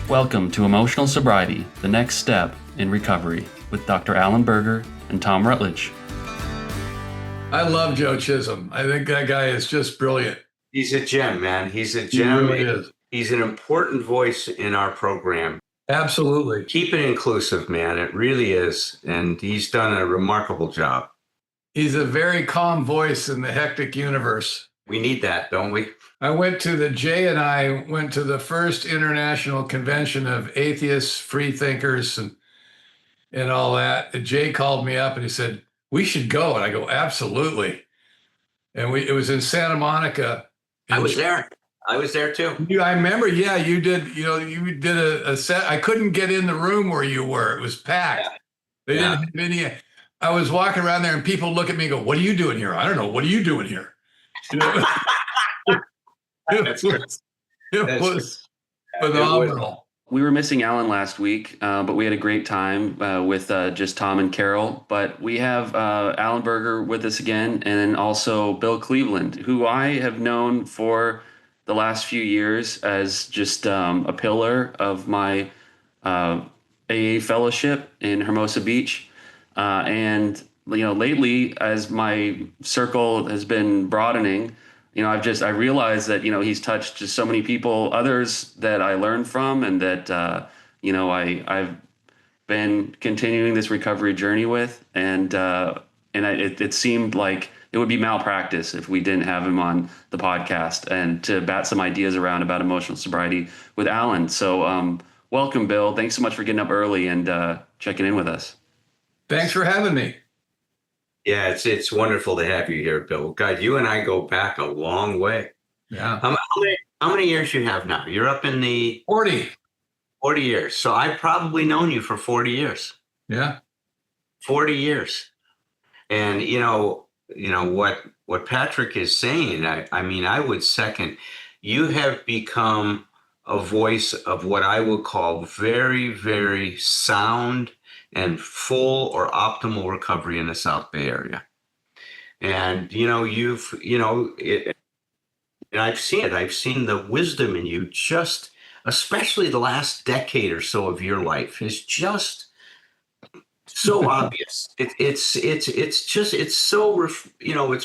Welcome to Emotional Sobriety, the next step in recovery, with Dr. Alan Berger and Tom Rutledge. I love Joe Chisholm. I think that guy is just brilliant. He's a gem, man. He's a He gem. really is. He's an important voice in our program. Absolutely. Keep it inclusive, man. It really is. And he's done a remarkable job. He's a very calm voice in the hectic universe. We need that, don't we? Jay and I went to the first international convention of atheists, free thinkers, and all that. And Jay called me up and he said, "We should go." And I go, "Absolutely." And it was in Santa Monica. I was there. I was there too. I remember, yeah, you did a set. I couldn't get in the room where you were. It was packed. Yeah. They didn't have any. I was walking around there and people look at me and go, "What are you doing here?" I don't know. What are you doing here? It was phenomenal. We were missing Alan last week, but we had a great time with just Tom and Carol. But we have Alan Berger with us again, and then also Bill Cleveland, who I have known for the last few years as just a pillar of my AA fellowship in Hermosa Beach. And, lately, as my circle has been broadening, I realized that, he's touched just so many people, others that I learned from, and that, I've been continuing this recovery journey with. And it seemed like it would be malpractice if we didn't have him on the podcast and to bat some ideas around about emotional sobriety with Alan. So welcome, Bill. Thanks so much for getting up early and checking in with us. Thanks for having me. Yeah, it's wonderful to have you here, Bill. God, you and I go back a long way. Yeah. How many years you have now? You're up in the 40. 40 years. So I've probably known you for 40 years. Yeah. 40 years. And what Patrick is saying, I would second. You have become a voice of what I would call very, very sound and full or optimal recovery in the South Bay area. And, I've seen it. I've seen the wisdom in you, just especially the last decade or so of your life is just so obvious. It's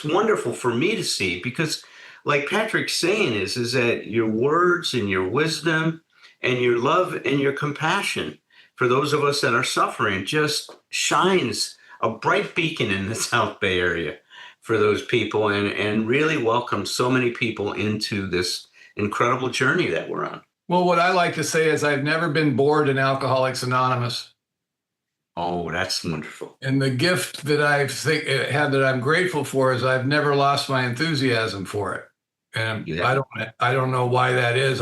wonderful for me to see, because like Patrick's saying is that your words and your wisdom and your love and your compassion for those of us that are suffering just shines a bright beacon in the South Bay area for those people, and really welcomes so many people into this incredible journey that we're on. Well, what I like to say is I've never been bored in Alcoholics Anonymous. Oh, that's wonderful. And the gift that I had that I'm grateful for is I've never lost my enthusiasm for it. And yeah. I don't know why that is.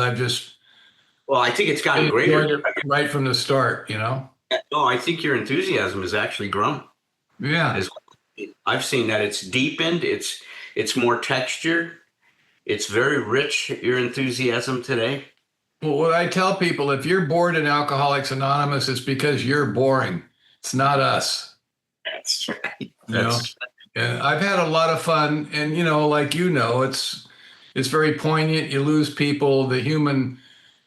Well, I think it's gotten greater right from the start, No, I think your enthusiasm has actually grown. Yeah. I've seen that it's deepened. It's more textured. It's very rich, your enthusiasm today. Well, what I tell people, if you're bored in Alcoholics Anonymous, it's because you're boring. It's not us. That's right. And I've had a lot of fun. And, it's very poignant. You lose people. The human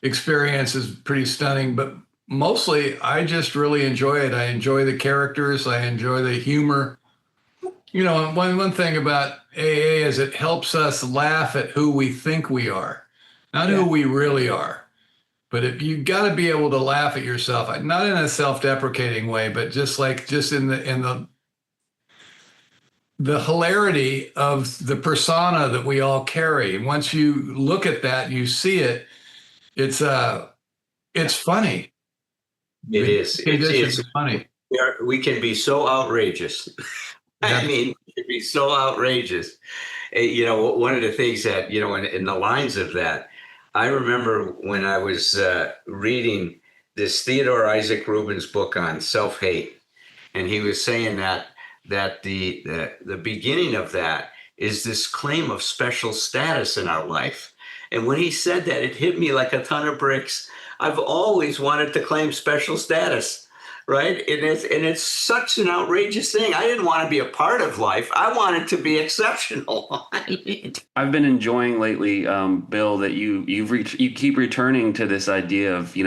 experience is pretty stunning, but mostly I just really enjoy it. I enjoy the characters. I enjoy the humor. One thing about AA is it helps us laugh at who we think we are, not who we really are. But if you got to be able to laugh at yourself, not in a self-deprecating way, but just in the hilarity of the persona that we all carry. And once you look at that, you see it. It's funny. It is. It's funny. We can be so outrageous. Yeah. It can be so outrageous. One of the things that, in the lines of that, I remember when I was reading this Theodore Isaac Rubin's book on self-hate, and he was saying that the beginning of that is this claim of special status in our life. And when he said that, it hit me like a ton of bricks. I've always wanted to claim special status. right? And it's such an outrageous thing. I didn't want to be a part of life. I wanted to be exceptional. I've been enjoying lately, Bill, that you keep returning to this idea of, you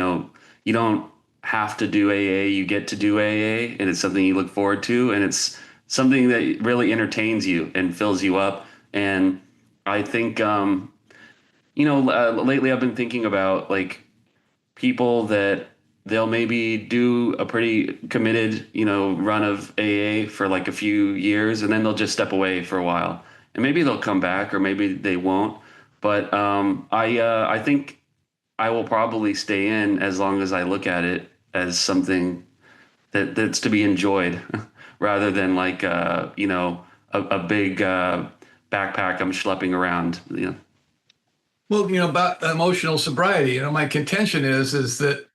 don't have to do AA, you get to do AA, and it's something you look forward to, and it's something that really entertains you and fills you up. And I think, lately I've been thinking about like people that they'll maybe do a pretty committed, run of AA for like a few years, and then they'll just step away for a while, and maybe they'll come back, or maybe they won't. But I think I will probably stay in as long as I look at it as something that's to be enjoyed, rather than like a big backpack I'm schlepping around. Well, about emotional sobriety, my contention is that,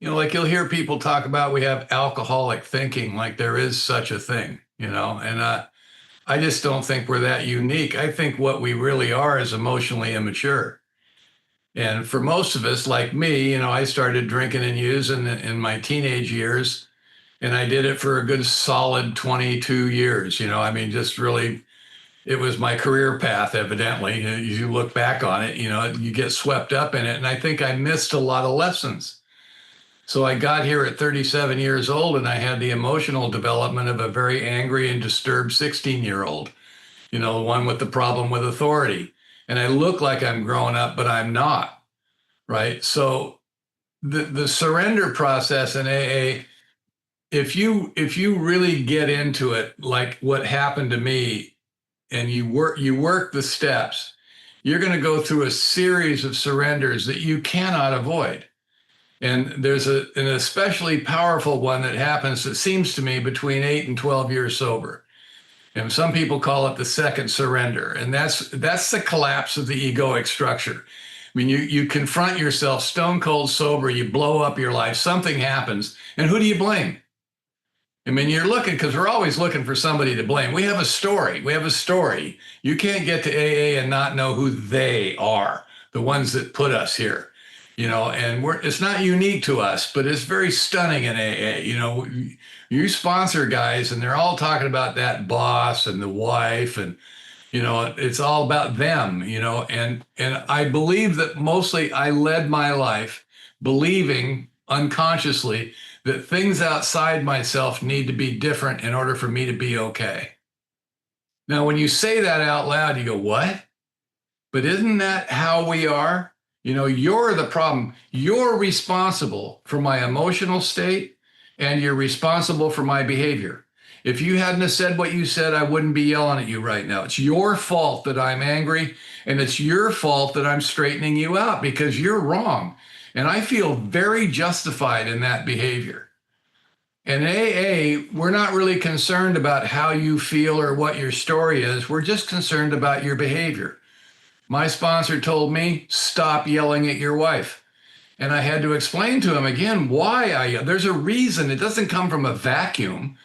like you'll hear people talk about we have alcoholic thinking, like there is such a thing, and I just don't think we're that unique. I think what we really are is emotionally immature. And for most of us, like me, I started drinking and using in my teenage years, and I did it for a good solid 22 years. Just really, it was my career path, evidently. You look back on it, you get swept up in it. And I think I missed a lot of lessons. So I got here at 37 years old, and I had the emotional development of a very angry and disturbed 16-year-old, the one with the problem with authority. And I look like I'm growing up, but I'm not, right? So the surrender process in AA, if you really get into it, like what happened to me, and you work the steps, you're going to go through a series of surrenders that you cannot avoid. And there's an especially powerful one that happens, it seems to me, between 8 and 12 years sober. And some people call it the second surrender. And that's the collapse of the egoic structure. You confront yourself stone cold sober, you blow up your life, something happens, and who do you blame? You're looking, because we're always looking for somebody to blame. We have a story. You can't get to AA and not know who they are, the ones that put us here. And it's not unique to us, but it's very stunning in AA. You sponsor guys, and they're all talking about that boss and the wife, and, it's all about them, and I believe that mostly I led my life believing unconsciously that things outside myself need to be different in order for me to be okay. Now, when you say that out loud, you go, what? But isn't that how we are? You're the problem. You're responsible for my emotional state, and you're responsible for my behavior. If you hadn't have said what you said, I wouldn't be yelling at you right now. It's your fault that I'm angry, and it's your fault that I'm straightening you out because you're wrong. And I feel very justified in that behavior. In AA, we're not really concerned about how you feel or what your story is. We're just concerned about your behavior. My sponsor told me, stop yelling at your wife. And I had to explain to him again why there's a reason. It doesn't come from a vacuum.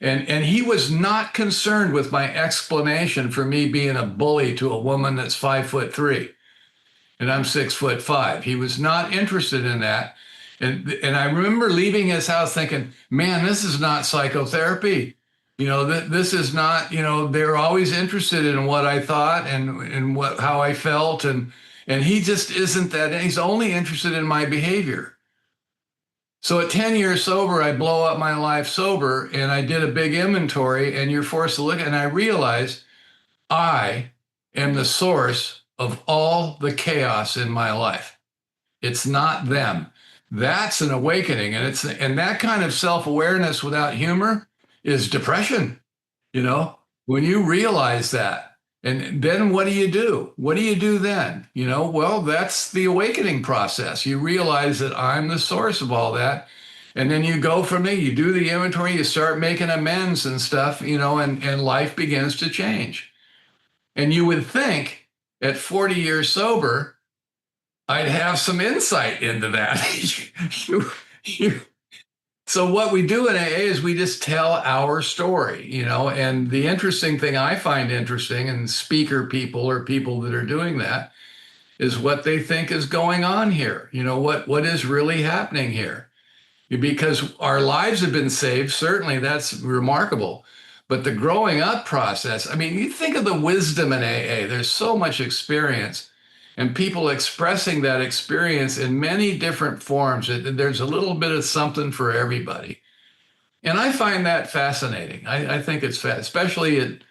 And he was not concerned with my explanation for me being a bully to a woman that's 5'3", and I'm 6'5". He was not interested in that. And I remember leaving his house thinking, man, this is not psychotherapy. This is not, they're always interested in what I thought and how I felt. And he just isn't that. He's only interested in my behavior. So at 10 years sober, I blow up my life sober, and I did a big inventory, and you're forced to look, and I realized I am the source of all the chaos in my life. It's not them. That's an awakening. And that kind of self-awareness without humor is depression, when you realize that. And then what do you do? What do you do then? Well, that's the awakening process. You realize that I'm the source of all that. And then you go from there, you do the inventory, you start making amends and stuff, and life begins to change. And you would think at 40 years sober, I'd have some insight into that. So what we do in AA is we just tell our story, and the interesting thing I find interesting in speaker people or people that are doing that is what they think is going on here. What is really happening here. because our lives have been saved. Certainly, that's remarkable. But the growing up process, I mean, you think of the wisdom in AA, there's so much experience and people expressing that experience in many different forms. There's a little bit of something for everybody. And I find that fascinating. I think it's especially at,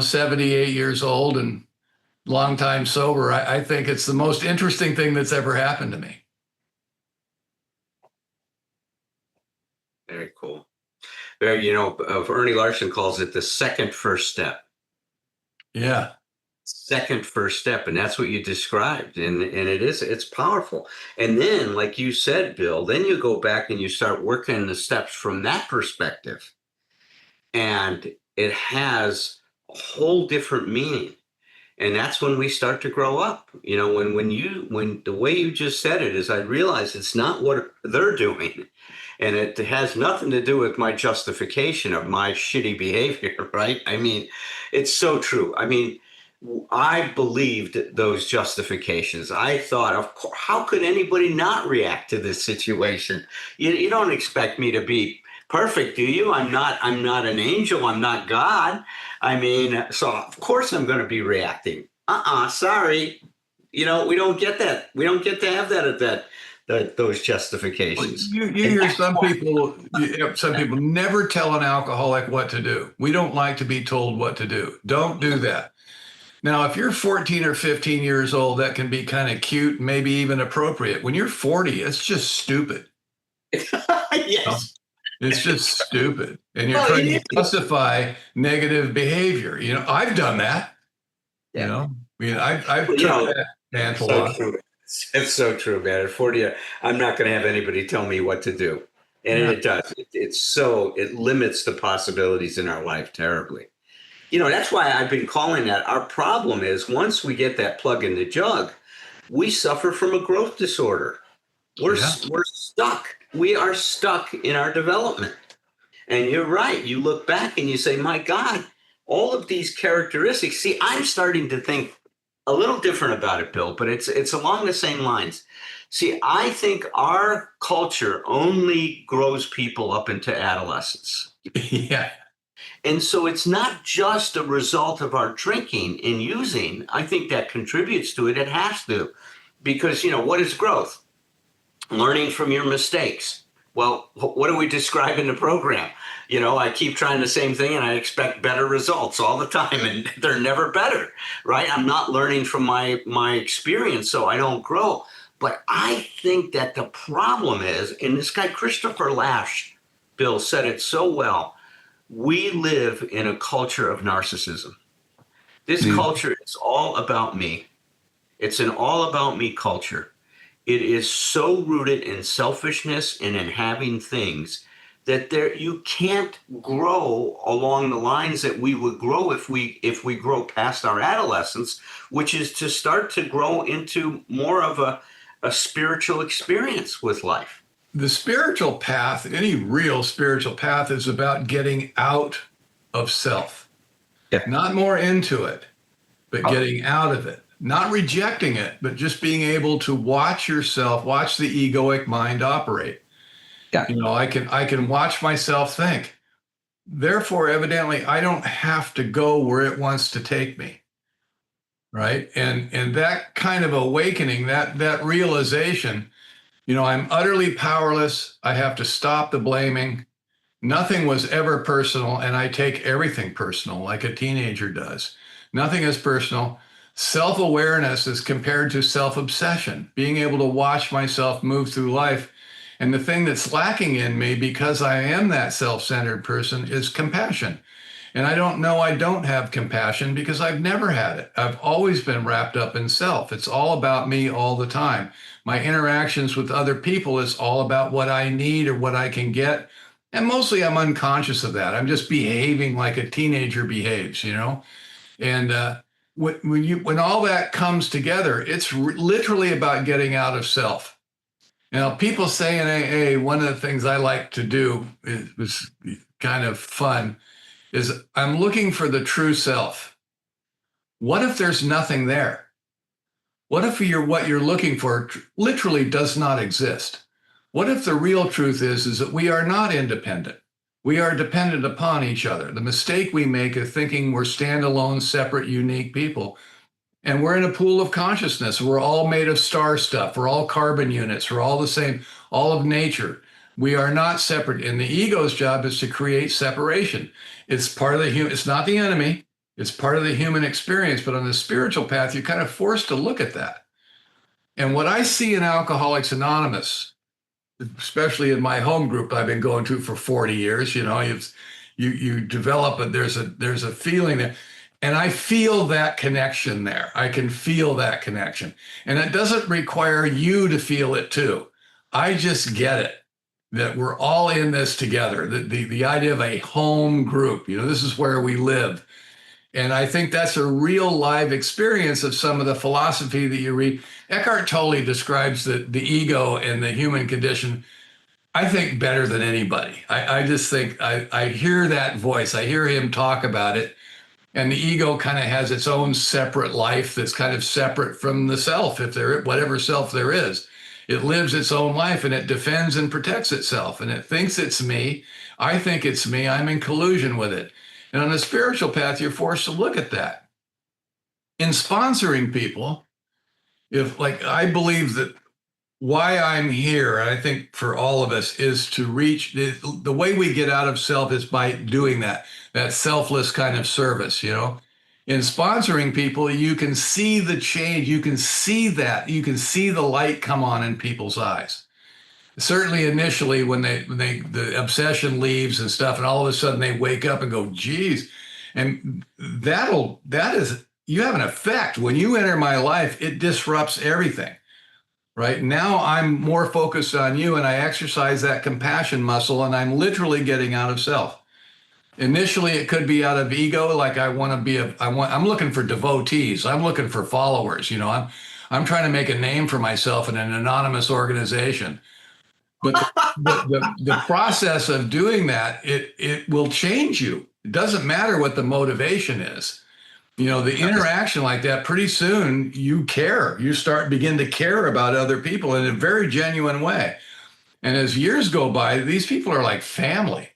78 years old and long time sober. I think it's the most interesting thing that's ever happened to me. Very cool. Ernie Larson calls it the second first step. Yeah. Second first step, and that's what you described, and it's powerful. And then, like you said, Bill, then you go back and you start working the steps from that perspective, and it has a whole different meaning. And that's when we start to grow up. When the way you just said it is, I realize it's not what they're doing, and it has nothing to do with my justification of my shitty behavior, right? I mean, it's so true. I mean, I believed those justifications. I thought, of course, how could anybody not react to this situation? You don't expect me to be perfect, do you? I'm not an angel. I'm not God. I mean, so of course I'm going to be reacting. Sorry. We don't get that. We don't get to have those justifications. You hear some people never tell an alcoholic what to do. We don't like to be told what to do. Don't do that. Now, if you're 14 or 15 years old, that can be kind of cute, maybe even appropriate. When you're 40, it's just stupid. Yes. It's just stupid. And you're trying to justify negative behavior. I've done that. I've took that mantle So on. true. It's so true, man. At 40, I'm not going to have anybody tell me what to do. And it does. It limits the possibilities in our life terribly. That's why I've been calling that. Our problem is once we get that plug in the jug, we suffer from a growth disorder. We're stuck. We are stuck in our development. And you're right. You look back and you say, my God, all of these characteristics. See, I'm starting to think a little different about it, Bill, but it's along the same lines. See, I think our culture only grows people up into adolescence. Yeah. And so it's not just a result of our drinking and using. I think that contributes to it. It has to. Because, what is growth? Learning from your mistakes. Well, what do we describe in the program? I keep trying the same thing and I expect better results all the time, and they're never better, right? I'm not learning from my experience, so I don't grow. But I think that the problem is, and this guy Christopher Lasch, Bill, said it so well, we live in a culture of narcissism. This culture is all about me. It's an all about me culture. It is so rooted in selfishness and in having things that you can't grow along the lines that we would grow if we grow past our adolescence, which is to start to grow into more of a spiritual experience with life. The spiritual path, any real spiritual path, is about getting out of self. Yeah. Not more into it, but getting out of it. Not rejecting it, but just being able to watch yourself, watch the egoic mind operate. Yeah. I can watch myself think. Therefore, evidently, I don't have to go where it wants to take me. Right? And that kind of awakening, that realization, I'm utterly powerless. I have to stop the blaming. Nothing was ever personal, and I take everything personal like a teenager does. Nothing is personal. Self-awareness is compared to self-obsession, being able to watch myself move through life. And the thing that's lacking in me, because I am that self-centered person, is compassion. And I don't know I don't have compassion because I've never had it. I've always been wrapped up in self. It's all about me all the time. My interactions with other people is all about what I need or what I can get. And mostly I'm unconscious of that. I'm just behaving like a teenager behaves, And when all that comes together, it's literally about getting out of self. Now, people say in AA, one of the things I like to do is kind of fun, is I'm looking for the true self. What if there's nothing there? What if what you're looking for literally does not exist? What if the real truth is that we are not independent? We are dependent upon each other. The mistake we make is thinking we're standalone, separate, unique people. And we're in a pool of consciousness. We're all made of star stuff. We're all carbon units. We're all the same, all of nature. We are not separate. And the ego's job is to create separation. It's part of the human, it's not the enemy. It's part of the human experience. But on the spiritual path, you're kind of forced to look at that. And what I see in Alcoholics Anonymous, especially in my home group I've been going to for 40 years, you develop there's a feeling there. And I feel that connection there. I can feel that connection. And it doesn't require you to feel it too. I just get it, that we're all in this together. The idea of a home group, this is where we live. And I think that's a real live experience of some of the philosophy that you read. Eckhart Tolle describes the ego and the human condition, I think, better than anybody. I just think I hear that voice. I hear him talk about it. And the ego kind of has its own separate life that's kind of separate from the self, whatever self there is. It lives its own life and it defends and protects itself. And it thinks it's me. I think it's me. I'm in collusion with it. And on the spiritual path, you're forced to look at that. In sponsoring people, I believe that why I'm here, and I think for all of us, is to reach the way we get out of self is by doing that selfless kind of service, In sponsoring people, you can see the change. You can see the light come on in people's eyes. Certainly initially when the obsession leaves and stuff, and all of a sudden they wake up and go, geez. And you have an effect. When you enter my life, it disrupts everything. Right now, I'm more focused on you, and I exercise that compassion muscle, and I'm literally getting out of self. Initially, it could be out of ego, like I'm looking for devotees, I'm looking for followers. I'm trying to make a name for myself in an anonymous organization. But the process of doing that, it will change you. It doesn't matter what the motivation is. The interaction like that, pretty soon you care. You begin to care about other people in a very genuine way. And as years go by, these people are like family.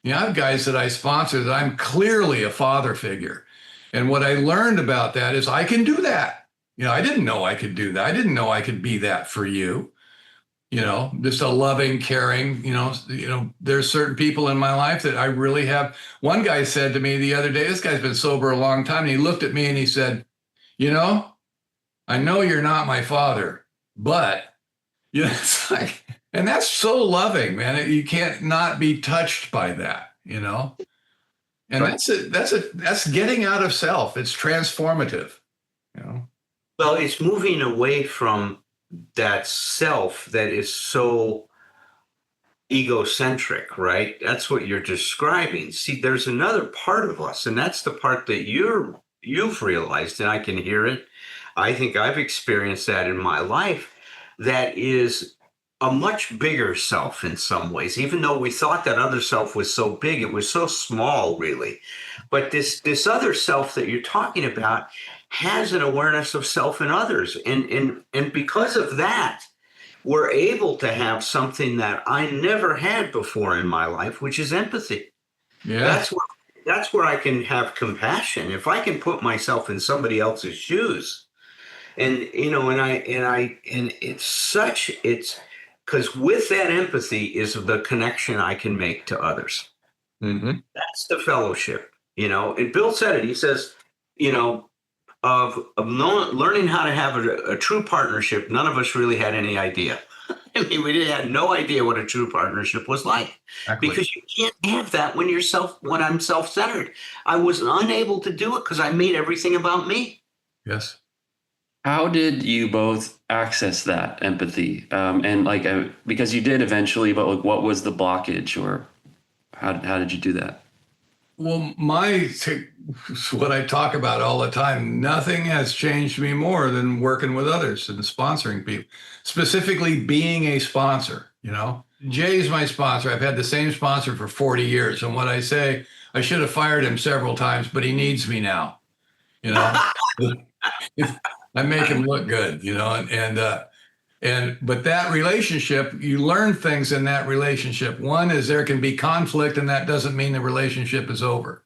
I have guys that I sponsor that I'm clearly a father figure. And what I learned about that is I can do that. I didn't know I could do that. I didn't know I could be that for you. Just a loving, caring, there's certain people in my life that I really have. One guy said to me the other day, this guy's been sober a long time, and he looked at me and he said, I know you're not my father, but, it's like, and that's so loving, man. You can't not be touched by that, And Right. that's getting out of self. It's transformative, Well, it's moving away from that self that is so egocentric, right? That's what you're describing. See, there's another part of us, and that's the part that you've realized, and I can hear it. I think I've experienced that in my life. That is a much bigger self in some ways. Even though we thought that other self was so big, it was so small, really. But this other self that you're talking about has an awareness of self and others. And because of that, we're able to have something that I never had before in my life, which is empathy. Yeah. That's where I can have compassion. If I can put myself in somebody else's shoes, and it's because with that empathy is the connection I can make to others. Mm-hmm. That's the fellowship, And Bill said it. He says, of learning how to have a true partnership, none of us really had any idea. I mean, we had no idea what a true partnership was like. Exactly. Because you can't have that when I'm self-centered. I was unable to do it because I made everything about me. Yes. How did you both access that empathy? Because you did eventually, but what was the blockage, or how did you do that? Well, what I talk about all the time, nothing has changed me more than working with others and sponsoring people, specifically being a sponsor. Jay's my sponsor. I've had the same sponsor for 40 years. And what I say, I should have fired him several times, but he needs me now. I make him look good, But that relationship, you learn things in that relationship. One is there can be conflict, and that doesn't mean the relationship is over.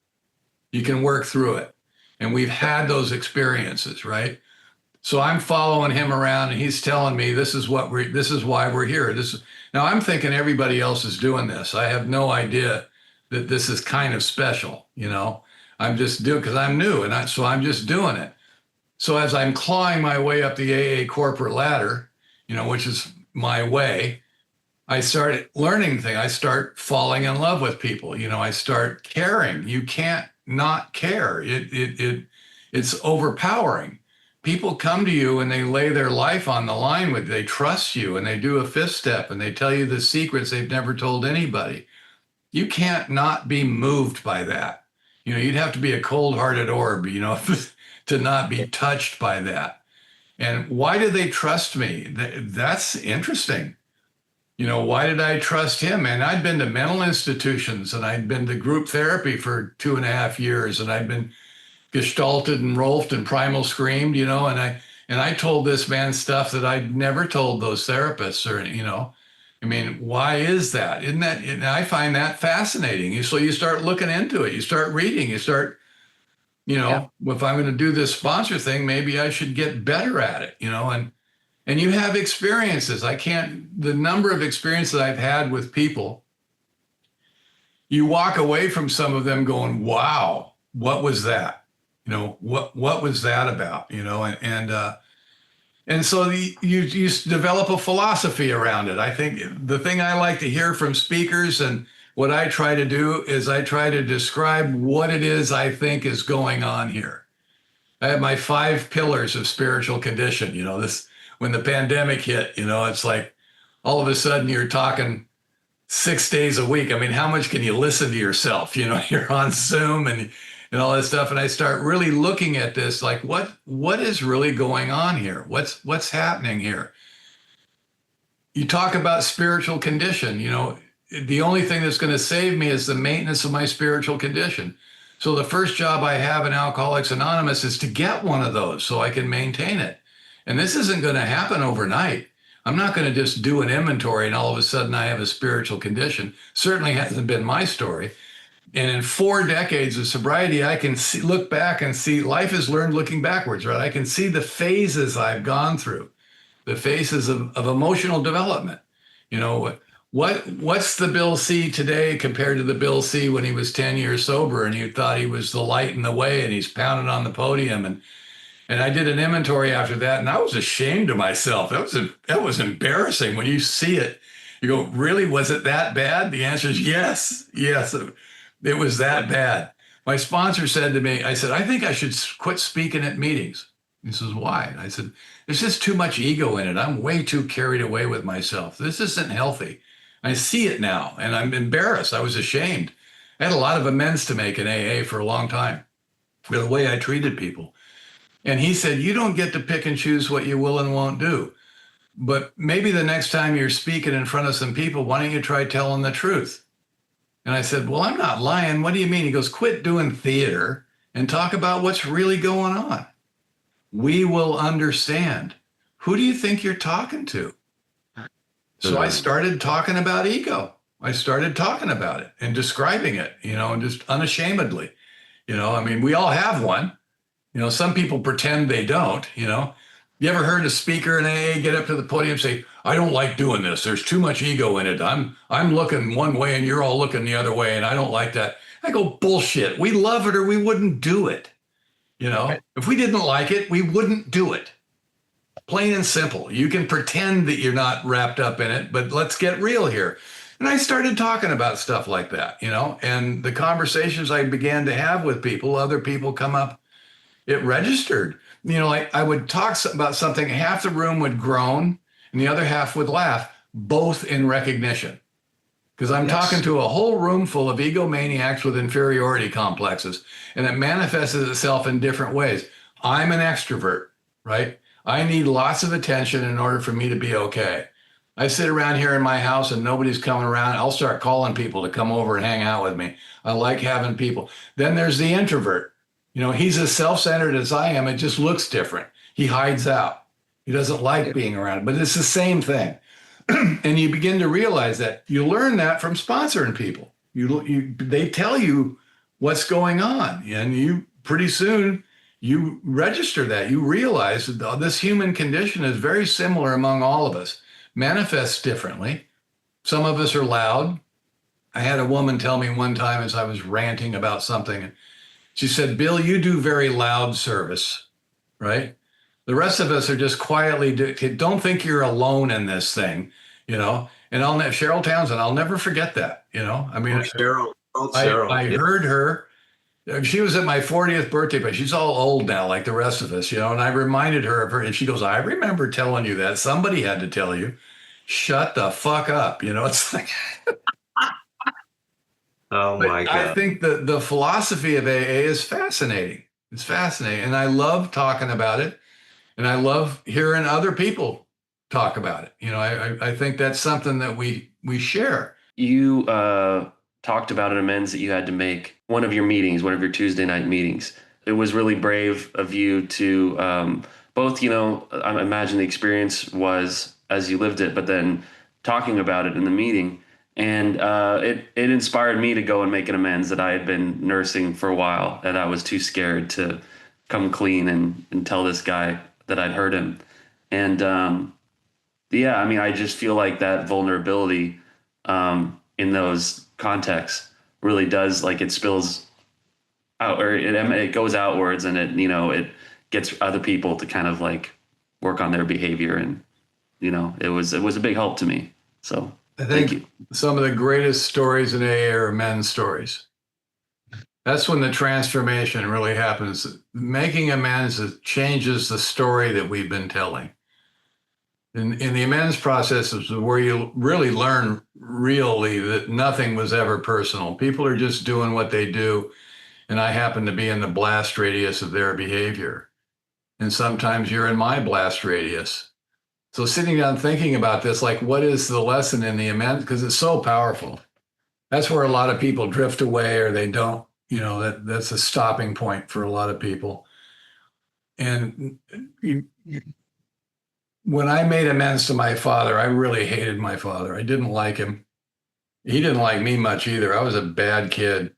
You can work through it. And we've had those experiences, right? So I'm following him around, and he's telling me this is why we're here. Now I'm thinking everybody else is doing this. I have no idea that this is kind of special, I'm just doing because I'm new, and so I'm just doing it. So as I'm clawing my way up the AA corporate ladder, which is my way, I started learning things. I start falling in love with people. I start caring. You can't not care. It's overpowering. People come to you and they lay their life on the line with you. They trust you, and they do a fifth step, and they tell you the secrets they've never told anybody. You can't not be moved by that. You'd have to be a cold-hearted orb, to not be touched by that. And why do they trust me? That's interesting. Why did I trust him? And I'd been to mental institutions, and I'd been to group therapy for 2.5 years, and I'd been gestalted and Rolfed and primal screamed, and I told this man stuff that I'd never told those therapists, why is that? And I find that fascinating. So you start looking into it, you start reading, you start, if I'm going to do this sponsor thing, maybe I should get better at it, and you have experiences. The number of experiences I've had with people, you walk away from some of them going, wow, what was that? What was that about? And so you develop a philosophy around it. I think the thing I like to hear from speakers, and what I try to do is I try to describe what it is I think is going on here. I have my 5 pillars of spiritual condition. When the pandemic hit, it's like all of a sudden you're talking 6 days a week. How much can you listen to yourself? You're on Zoom and all this stuff. And I start really looking at this, like what is really going on here? What's happening here? You talk about spiritual condition, the only thing that's going to save me is the maintenance of my spiritual condition. So the first job I have in Alcoholics Anonymous is to get one of those so I can maintain it. And this isn't going to happen overnight. I'm not going to just do an inventory and all of a sudden I have a spiritual condition. Certainly hasn't been my story. And in 4 decades of sobriety, I can look back and see life is learned looking backwards, right? I can see the phases I've gone through, the phases of emotional development. What's the Bill C today compared to the Bill C when he was 10 years sober and you thought he was the light in the way and he's pounding on the podium? And I did an inventory after that, and I was ashamed of myself. That was embarrassing. When you see it, you go, really, was it that bad? The answer is yes. It was that bad. My sponsor said to me, I said, I think I should quit speaking at meetings. He says, why? And I said, there's just too much ego in it. I'm way too carried away with myself. This isn't healthy. I see it now, and I'm embarrassed. I was ashamed. I had a lot of amends to make in AA for a long time for the way I treated people. And he said, you don't get to pick and choose what you will and won't do. But maybe the next time you're speaking in front of some people, why don't you try telling the truth? And I said, well, I'm not lying. What do you mean? He goes, quit doing theater and talk about what's really going on. We will understand. Who do you think you're talking to? So I started talking about ego. I started talking about it and describing it, and just unashamedly. We all have one. Some people pretend they don't. You ever heard a speaker in AA get up to the podium and say, I don't like doing this. There's too much ego in it. I'm looking one way and you're all looking the other way, and I don't like that. I go, bullshit. We love it or we wouldn't do it. Right. If we didn't like it, we wouldn't do it. Plain and simple. You can pretend that you're not wrapped up in it, but let's get real here. And I started talking about stuff like that, and the conversations I began to have with people, other people come up, it registered. I would talk about something, half the room would groan and the other half would laugh, both in recognition. Because I'm talking to a whole room full of egomaniacs with inferiority complexes, and it manifests itself in different ways. I'm an extrovert, right? I need lots of attention in order for me to be okay. I sit around here in my house and nobody's coming around. I'll start calling people to come over and hang out with me. I like having people. Then there's the introvert. He's as self-centered as I am. It just looks different. He hides out. He doesn't like being around it, but it's the same thing. And you begin to realize that you learn that from sponsoring people. They tell you what's going on, and you pretty soon you register that. You realize that this human condition is very similar among all of us, manifests differently. Some of us are loud. I had a woman tell me one time as I was ranting about something, she said, "Bill, you do very loud service, right? The rest of us are just quietly don't think you're alone in this thing, you know." And Cheryl Townsend, I'll never forget that. I mean, I Yeah. heard her. She was at my 40th birthday, but she's all old now, like the rest of us, And I reminded her of her, and she goes, "I remember telling you that. Somebody had to tell you. Shut the fuck up." It's like. Oh But my I God. think the philosophy of AA is fascinating. It's fascinating, and I love talking about it. And I love hearing other people talk about it. I think that's something that we share. You talked about an amends that you had to make one of your meetings, one of your Tuesday night meetings. It was really brave of you to both, I imagine the experience was as you lived it, but then talking about it in the meeting. And it inspired me to go and make an amends that I had been nursing for a while, and I was too scared to come clean and tell this guy that I'd hurt him. And yeah, I mean, I just feel like that vulnerability in those contexts really does, like, it spills out, or it goes outwards, and it gets other people to kind of like work on their behavior. And it was a big help to me. So I thank think you. some of the greatest stories in AA are men's stories. That's when the transformation really happens. Making amends changes the story that we've been telling. In the amends process is where you really learn really that nothing was ever personal. People are just doing what they do, and I happen to be in the blast radius of their behavior. And sometimes you're in my blast radius. So sitting down thinking about this, like, what is the lesson in the amends? Because it's so powerful. That's where a lot of people drift away, or they don't. That's a stopping point for a lot of people. And when I made amends to my father, I really hated my father. I didn't like him. He didn't like me much either. I was a bad kid.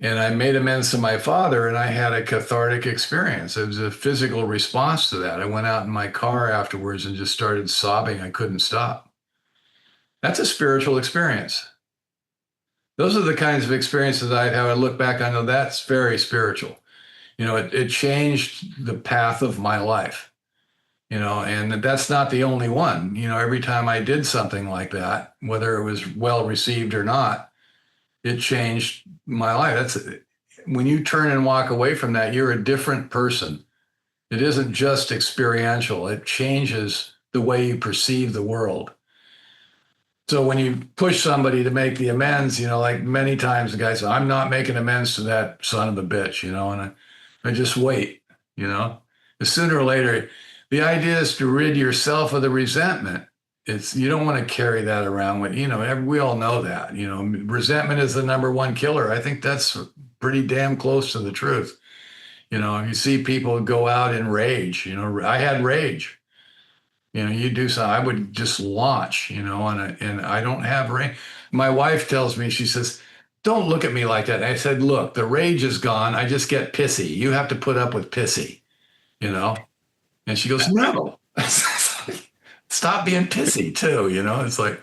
And I made amends to my father, and I had a cathartic experience. It was a physical response to that. I went out in my car afterwards and just started sobbing. I couldn't stop. That's a spiritual experience. Those are the kinds of experiences I've had. I look back, I know that's very spiritual. It changed the path of my life. And that's not the only one. Every time I did something like that, whether it was well received or not, it changed my life. That's when you turn and walk away from that, you're a different person. It isn't just experiential. It changes the way you perceive the world. So when you push somebody to make the amends, like many times the guy says, "I'm not making amends to that son of a bitch," and I just wait, Sooner or later, the idea is to rid yourself of the resentment. You don't want to carry that around with, we all know that, resentment is the number one killer. I think that's pretty damn close to the truth. You see people go out in rage, I had rage. You do something, I would just launch, and I don't have rage. My wife tells me, she says, "Don't look at me like that." And I said, "Look, the rage is gone. I just get pissy. You have to put up with pissy, And she goes, "No." Stop being pissy too, It's like,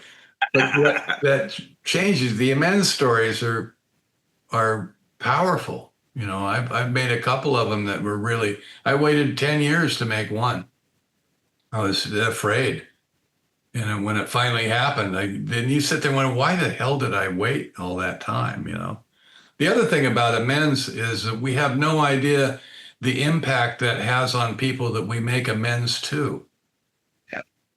but that changes. The amends stories are powerful. I've made a couple of them that were really. I waited 10 years to make one. I was afraid, and when it finally happened, then you sit there and wonder, why the hell did I wait all that time? The other thing about amends is that we have no idea the impact that has on people that we make amends to.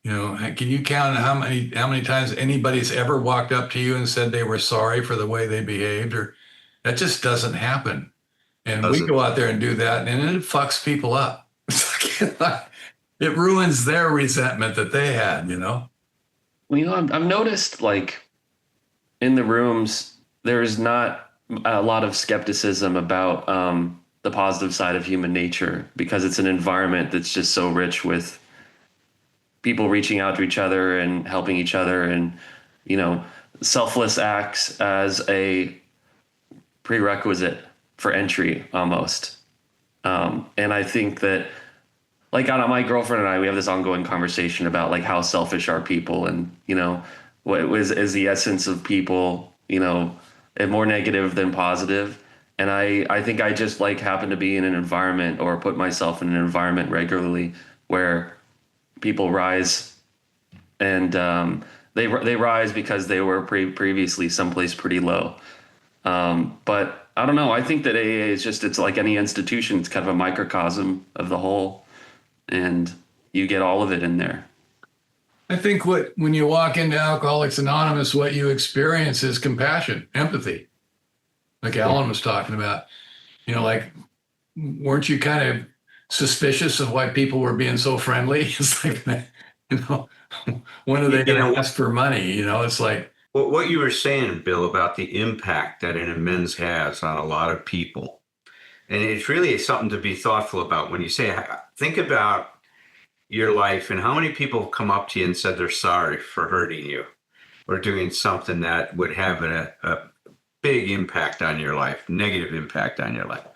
Can you count how many times anybody's ever walked up to you and said they were sorry for the way they behaved? Or that just doesn't happen. And we go out there and do that, and it fucks people up. It ruins their resentment that they had, Well, I've noticed, like, in the rooms, there's not a lot of skepticism about the positive side of human nature, because it's an environment that's just so rich with people reaching out to each other and helping each other, and you know, selfless acts as a prerequisite for entry almost. And I think that, like, I don't know, my girlfriend and I, we have this ongoing conversation about like how selfish are people, and you know, what is the essence of people, you know, and more negative than positive. And I think I just like happen to be in an environment, or put myself in an environment regularly, where people rise, and they rise because they were previously someplace pretty low. But I don't know. I think that AA is just, it's like any institution. It's kind of a microcosm of the whole, and you get all of it in there. I think when you walk into Alcoholics Anonymous, what you experience is compassion, empathy, like Alan was talking about. You know, like, weren't you kind of suspicious of why people were being so friendly? It's like, you know, when are they going to ask for money? You know, it's like, Well, what you were saying, Bill, about the impact that an amends has on a lot of people. And it's really something to be thoughtful about when you say, think about your life and how many people have come up to you and said they're sorry for hurting you or doing something that would have a big impact on your life, negative impact on your life.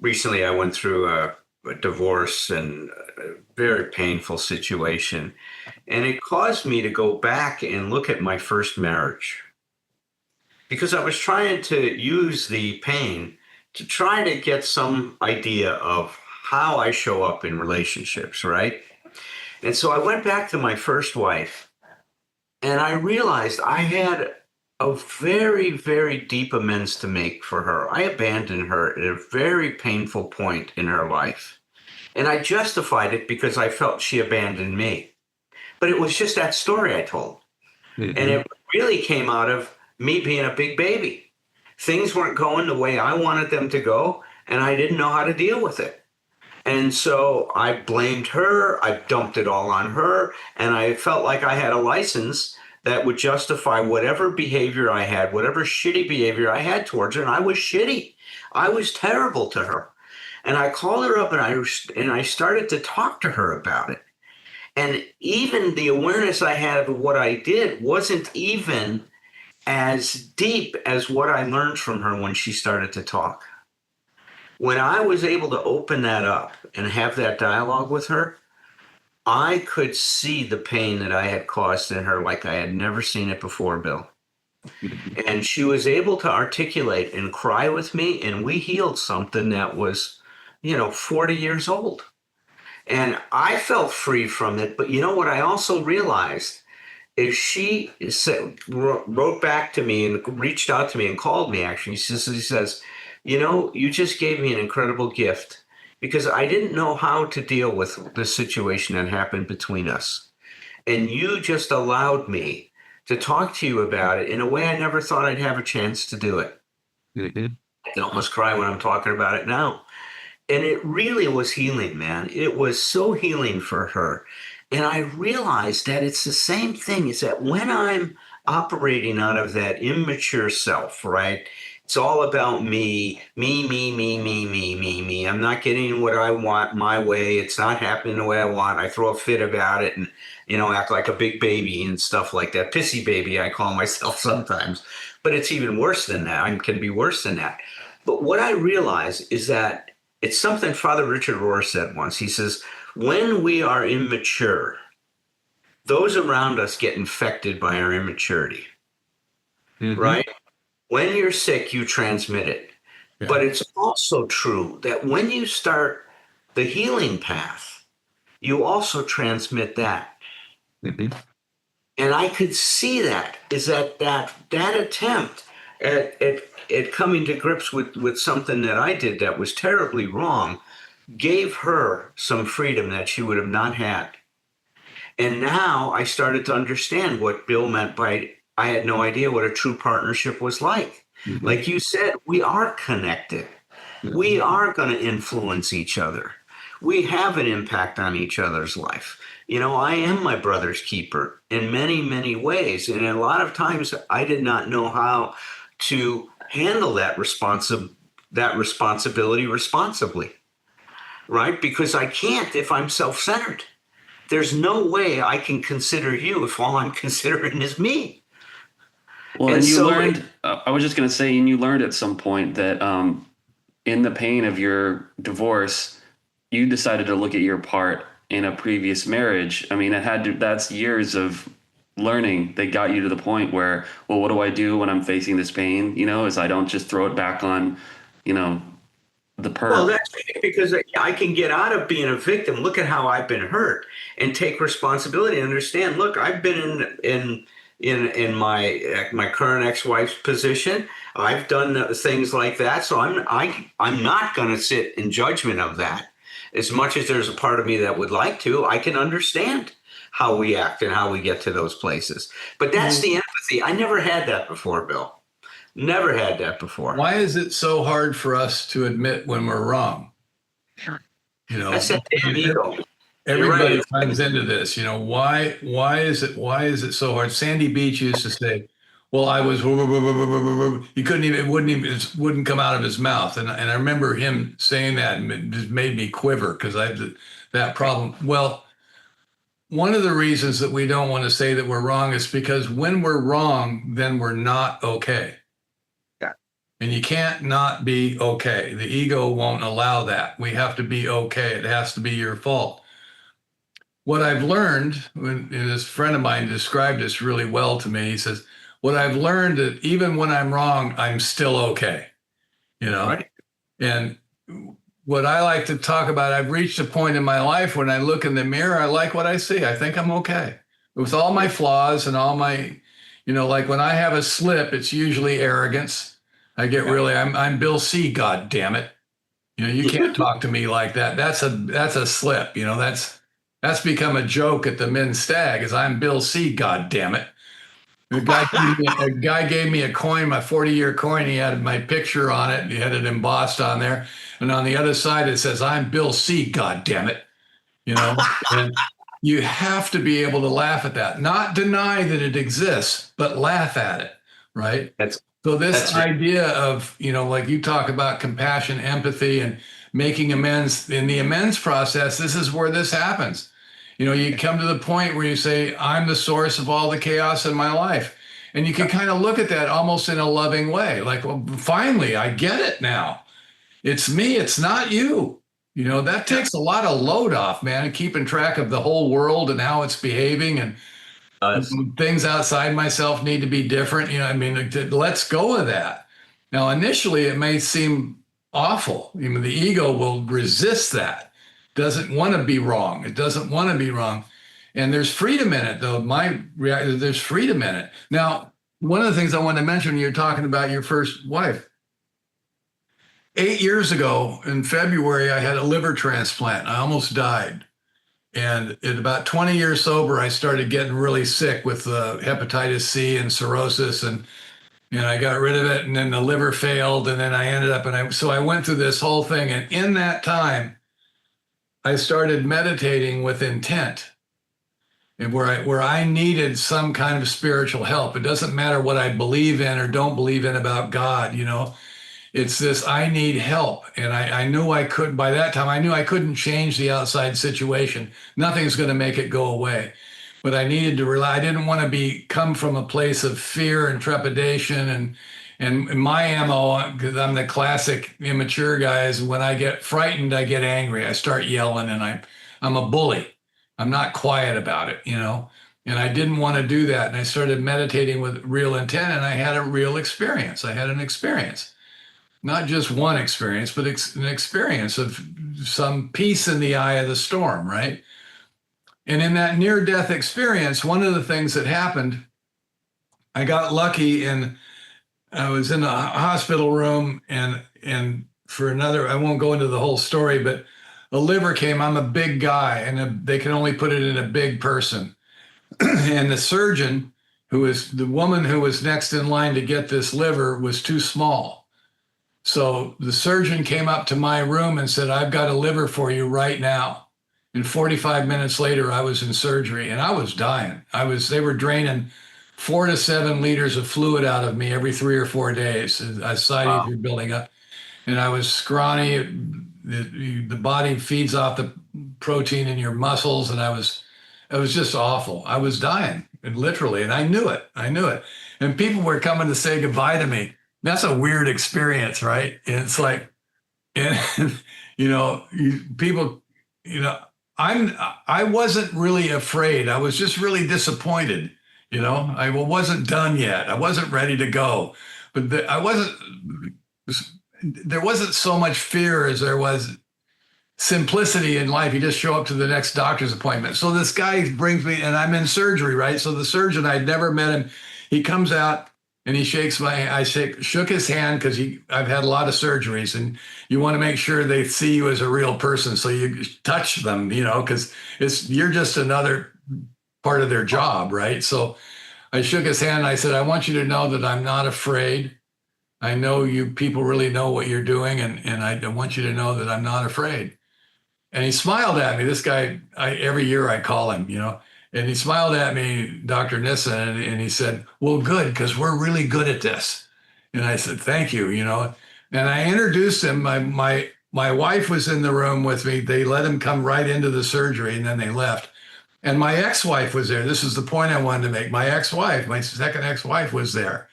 Recently I went through a divorce and a very painful situation. And it caused me to go back and look at my first marriage, because I was trying to use the pain to try to get some idea of how I show up in relationships, right? And so I went back to my first wife, and I realized I had a very, very deep amends to make for her. I abandoned her at a very painful point in her life. And I justified it because I felt she abandoned me. But it was just that story I told. Mm-hmm. And it really came out of me being a big baby. Things weren't going the way I wanted them to go, and I didn't know how to deal with it. And so I blamed her, I dumped it all on her, and I felt like I had a license that would justify whatever behavior I had, whatever shitty behavior I had towards her, and I was shitty. I was terrible to her. And I called her up, and I started to talk to her about it. And even the awareness I had of what I did wasn't even as deep as what I learned from her when she started to talk. When I was able to open that up and have that dialogue with her, I could see the pain that I had caused in her like I had never seen it before, Bill. And she was able to articulate and cry with me, and we healed something that was, 40 years old. And I felt free from it. But you know what I also realized is she wrote back to me and reached out to me and called me, actually. She says, you just gave me an incredible gift, because I didn't know how to deal with the situation that happened between us. And you just allowed me to talk to you about it in a way I never thought I'd have a chance to do it. Mm-hmm. I can almost cry when I'm talking about it now. And it really was healing, man. It was so healing for her. And I realized that it's the same thing, is that when I'm operating out of that immature self, right? It's all about me. I'm not getting what I want my way. It's not happening the way I want. I throw a fit about it and, act like a big baby and stuff like that. Pissy baby, I call myself sometimes. But it's even worse than that. It can be worse than that. But what I realize is that it's something Father Richard Rohr said once. He says, when we are immature, those around us get infected by our immaturity, right? When you're sick, you transmit it. Yeah. But it's also true that when you start the healing path, you also transmit that. Mm-hmm. And I could see that attempt at coming to grips with something that I did that was terribly wrong gave her some freedom that she would have not had. And now I started to understand what Bill meant by, I had no idea what a true partnership was like. Mm-hmm. Like you said, we are connected. Mm-hmm. We are going to influence each other. We have an impact on each other's life. I am my brother's keeper in many, many ways. And a lot of times I did not know how to handle that responsibility responsibly, right? Because I can't if I'm self-centered. there's no way I can consider you if all I'm considering is me. Well, And and you so, learned, I was just going to say, and you learned at some point that in the pain of your divorce, you decided to look at your part in a previous marriage. I mean, that's years of learning that got you to the point where, well, what do I do when I'm facing this pain? Is I don't just throw it back on, you know, the well, perp. that's because I can get out of being a victim. Look at how I've been hurt, and take responsibility. And understand. Look, I've been in my current ex-wife's position. I've done things like that, so I'm not going to sit in judgment of that. As much as there's a part of me that would like to, I can understand how we act and how we get to those places. But that's the empathy. I never had that before, Bill. Never had that before. Why is it so hard for us to admit when we're wrong? That's that damn ego. You're Everybody right. runs into this. Why is it so hard? Sandy Beach used to say, "Well, I was." He couldn't even. It wouldn't come out of his mouth. And I remember him saying that, and it just made me quiver because I have that problem. Well, one of the reasons that we don't want to say that we're wrong is because when we're wrong, then we're not okay. Yeah. And you can't not be okay. The ego won't allow that. We have to be okay. It has to be your fault. What I've learned, and this friend of mine described this really well to me. He says, what I've learned that even when I'm wrong, I'm still okay. Right. And what I like to talk about, I've reached a point in my life when I look in the mirror, I like what I see. I think I'm okay with all my flaws and all my, like when I have a slip, it's usually arrogance. I get really, I'm Bill C. God damn it. You can't talk to me like that. That's a slip. That's become a joke at the men's stag. Is I'm Bill C. God damn it. A guy gave me a coin, my 40-year coin. He had my picture on it. He had it embossed on there, and on the other side it says I'm Bill C. God damn it. And you have to be able to laugh at that, not deny that it exists, but laugh at it, right? So this idea of, like you talk about compassion, empathy, and making amends. In the amends process, this is where this happens. You come to the point where you say, I'm the source of all the chaos in my life. And you can kind of look at that almost in a loving way. Like, well, finally, I get it now. It's me, it's not you. That takes a lot of load off, man, and keeping track of the whole world and how it's behaving, and things outside myself need to be different. Let's go of that. Now, initially, it may seem awful. The ego will resist that, doesn't want to be wrong. It doesn't want to be wrong. And there's freedom in it, though. There's freedom in it. Now, one of the things I wanted to mention when you're talking about your first wife, 8 years ago in February, I had a liver transplant. I almost died. And at about 20 years sober, I started getting really sick with hepatitis C and cirrhosis, and I got rid of it, and then the liver failed, and then I ended up, so I went through this whole thing. And in that time, I started meditating with intent, and where I needed some kind of spiritual help. It doesn't matter what I believe in or don't believe in about God, It's this, I need help. And I knew I couldn't, by that time, I knew I couldn't change the outside situation. Nothing's going to make it go away. But I needed to rely, I didn't want to come from a place of fear and trepidation. And my MO, because I'm the classic immature guy, is when I get frightened, I get angry. I start yelling, and I'm a bully. I'm not quiet about it, And I didn't want to do that. And I started meditating with real intent, and I had a real experience. I had an experience. Not just one experience, but an experience of some peace in the eye of the storm, right? And in that near-death experience, one of the things that happened, I got lucky, and I was in a hospital room, and for another, I won't go into the whole story, but a liver came. I'm a big guy, and they can only put it in a big person. And the surgeon, the woman who was next in line to get this liver, was too small. So the surgeon came up to my room and said, I've got a liver for you right now. And 45 minutes later, I was in surgery, and I was dying. They were draining 4 to 7 liters of fluid out of me every 3 or 4 days. Ascites were building up, and I was scrawny. The body feeds off the protein in your muscles, and I was It was just awful. I was dying, and literally, and I knew it. I knew it. And people were coming to say goodbye to me. That's a weird experience, right? And it's like, and people, you know, I wasn't really afraid. I was just really disappointed. I wasn't done yet. I wasn't ready to go, but I wasn't. There wasn't so much fear as there was simplicity in life. You just show up to the next doctor's appointment. So this guy brings me, and I'm in surgery, right? So the surgeon, I'd never met him. He comes out and he shakes shook his hand because I've had a lot of surgeries, and you want to make sure they see you as a real person. So you touch them, because you're just another part of their job, right? So I shook his hand and I said, I want you to know that I'm not afraid. I know you people really know what you're doing, and I want you to know that I'm not afraid. And he smiled at me. This guy, every year I call him, and he smiled at me, Dr. Nissen, and he said, well, good, because we're really good at this. And I said, thank you, And I introduced him. My wife was in the room with me. They let him come right into the surgery, and then they left. And my ex-wife was there. This is the point I wanted to make. My ex-wife, my second ex-wife was there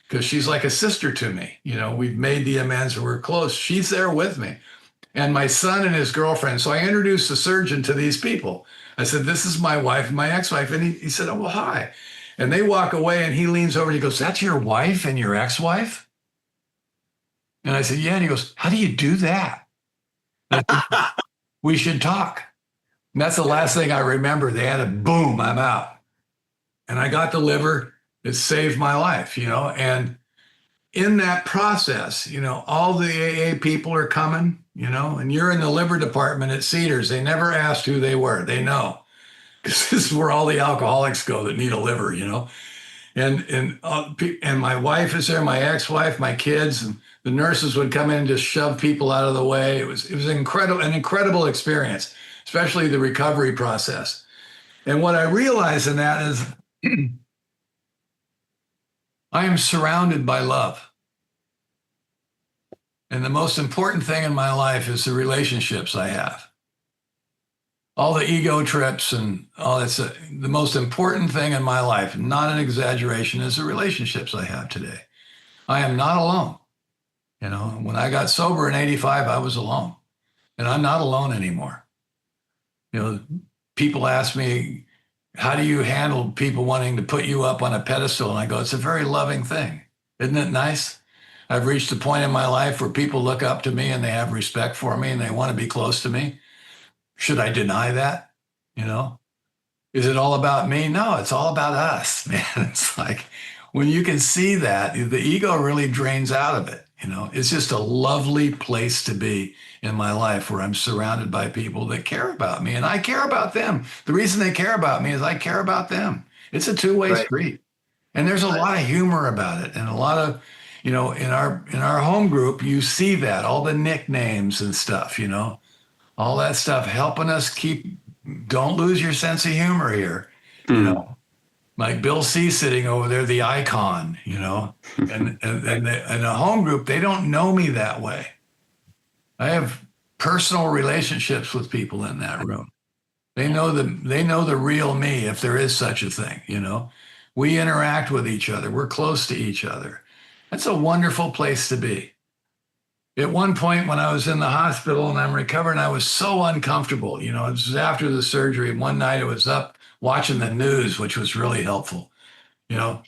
because she's like a sister to me. We've made the amends, we're close. She's there with me. And my son and his girlfriend. So I introduced the surgeon to these people. I said, this is my wife and my ex-wife. And he said, oh, well, hi. And they walk away, and he leans over and he goes, that's your wife and your ex-wife? And I said, yeah. And he goes, how do you do that? Said, we should talk. And that's the last thing I remember. They had a boom, I'm out. And I got the liver. It saved my life, and in that process, all the AA people are coming, and you're in the liver department at Cedars. They never asked who they were. They know, because this is where all the alcoholics go that need a liver, and my wife is there, my ex-wife, my kids, and the nurses would come in and just shove people out of the way. It was an incredible experience, especially the recovery process. And what I realized in that is I am surrounded by love. And the most important thing in my life is the relationships I have. All the ego trips and all that's the most important thing in my life, not an exaggeration, is the relationships I have today. I am not alone. When I got sober in 85, I was alone. And I'm not alone anymore. People ask me, how do you handle people wanting to put you up on a pedestal? And I go, it's a very loving thing. Isn't it nice? I've reached a point in my life where people look up to me and they have respect for me and they want to be close to me. Should I deny that? Is it all about me? No, it's all about us, man. It's like when you can see that, the ego really drains out of it. It's just a lovely place to be in my life where I'm surrounded by people that care about me and I care about them. The reason they care about me is I care about them. It's a two-way street. And there's a lot of humor about it and a lot of, in our home group, you see that, all the nicknames and stuff, all that stuff helping us don't lose your sense of humor here, Like Bill C sitting over there, the icon, and a home group, they don't know me that way. I have personal relationships with people in that room. They know the real me, if there is such a thing, We interact with each other. We're close to each other. That's a wonderful place to be. At one point when I was in the hospital and I'm recovering, I was so uncomfortable. It was after the surgery. One night I was up watching the news, which was really helpful. God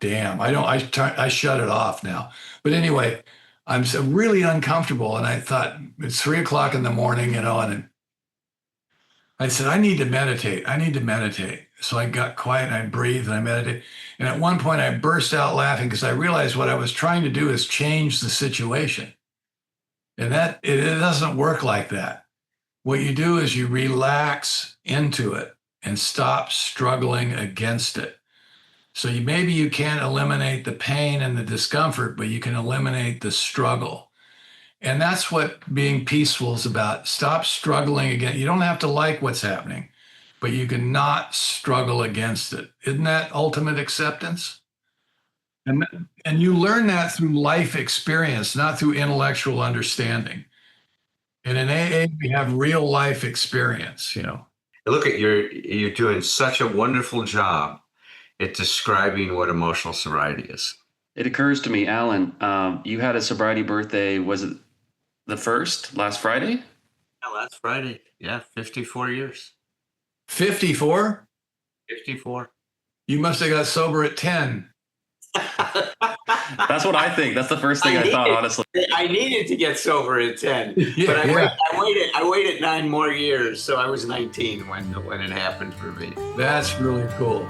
damn. I shut it off now. But anyway, I'm so really uncomfortable. And I thought it's 3:00 in the morning, and I said, I need to meditate. So I got quiet and I breathed and I meditated. And at one point I burst out laughing because I realized what I was trying to do is change the situation. And that it doesn't work like that. What you do is you relax into it and stop struggling against it. So maybe you can't eliminate the pain and the discomfort, but you can eliminate the struggle. And that's what being peaceful is about. Stop struggling again. You don't have to like what's happening, but you can not struggle against it. Isn't that ultimate acceptance? And you learn that through life experience, not through intellectual understanding. And in AA, we have real life experience, Look at you're doing such a wonderful job at describing what emotional sobriety is. It occurs to me, Alan, you had a sobriety birthday. Was it the first last Friday? Yeah, last Friday. Yeah, 54 years. 54? 54. You must have got sober at 10. That's what I think. That's the first thing I thought, honestly. I needed to get sober at 10, Yeah, but yeah. I waited 9 more years, so I was 19 when it happened for me. That's really cool.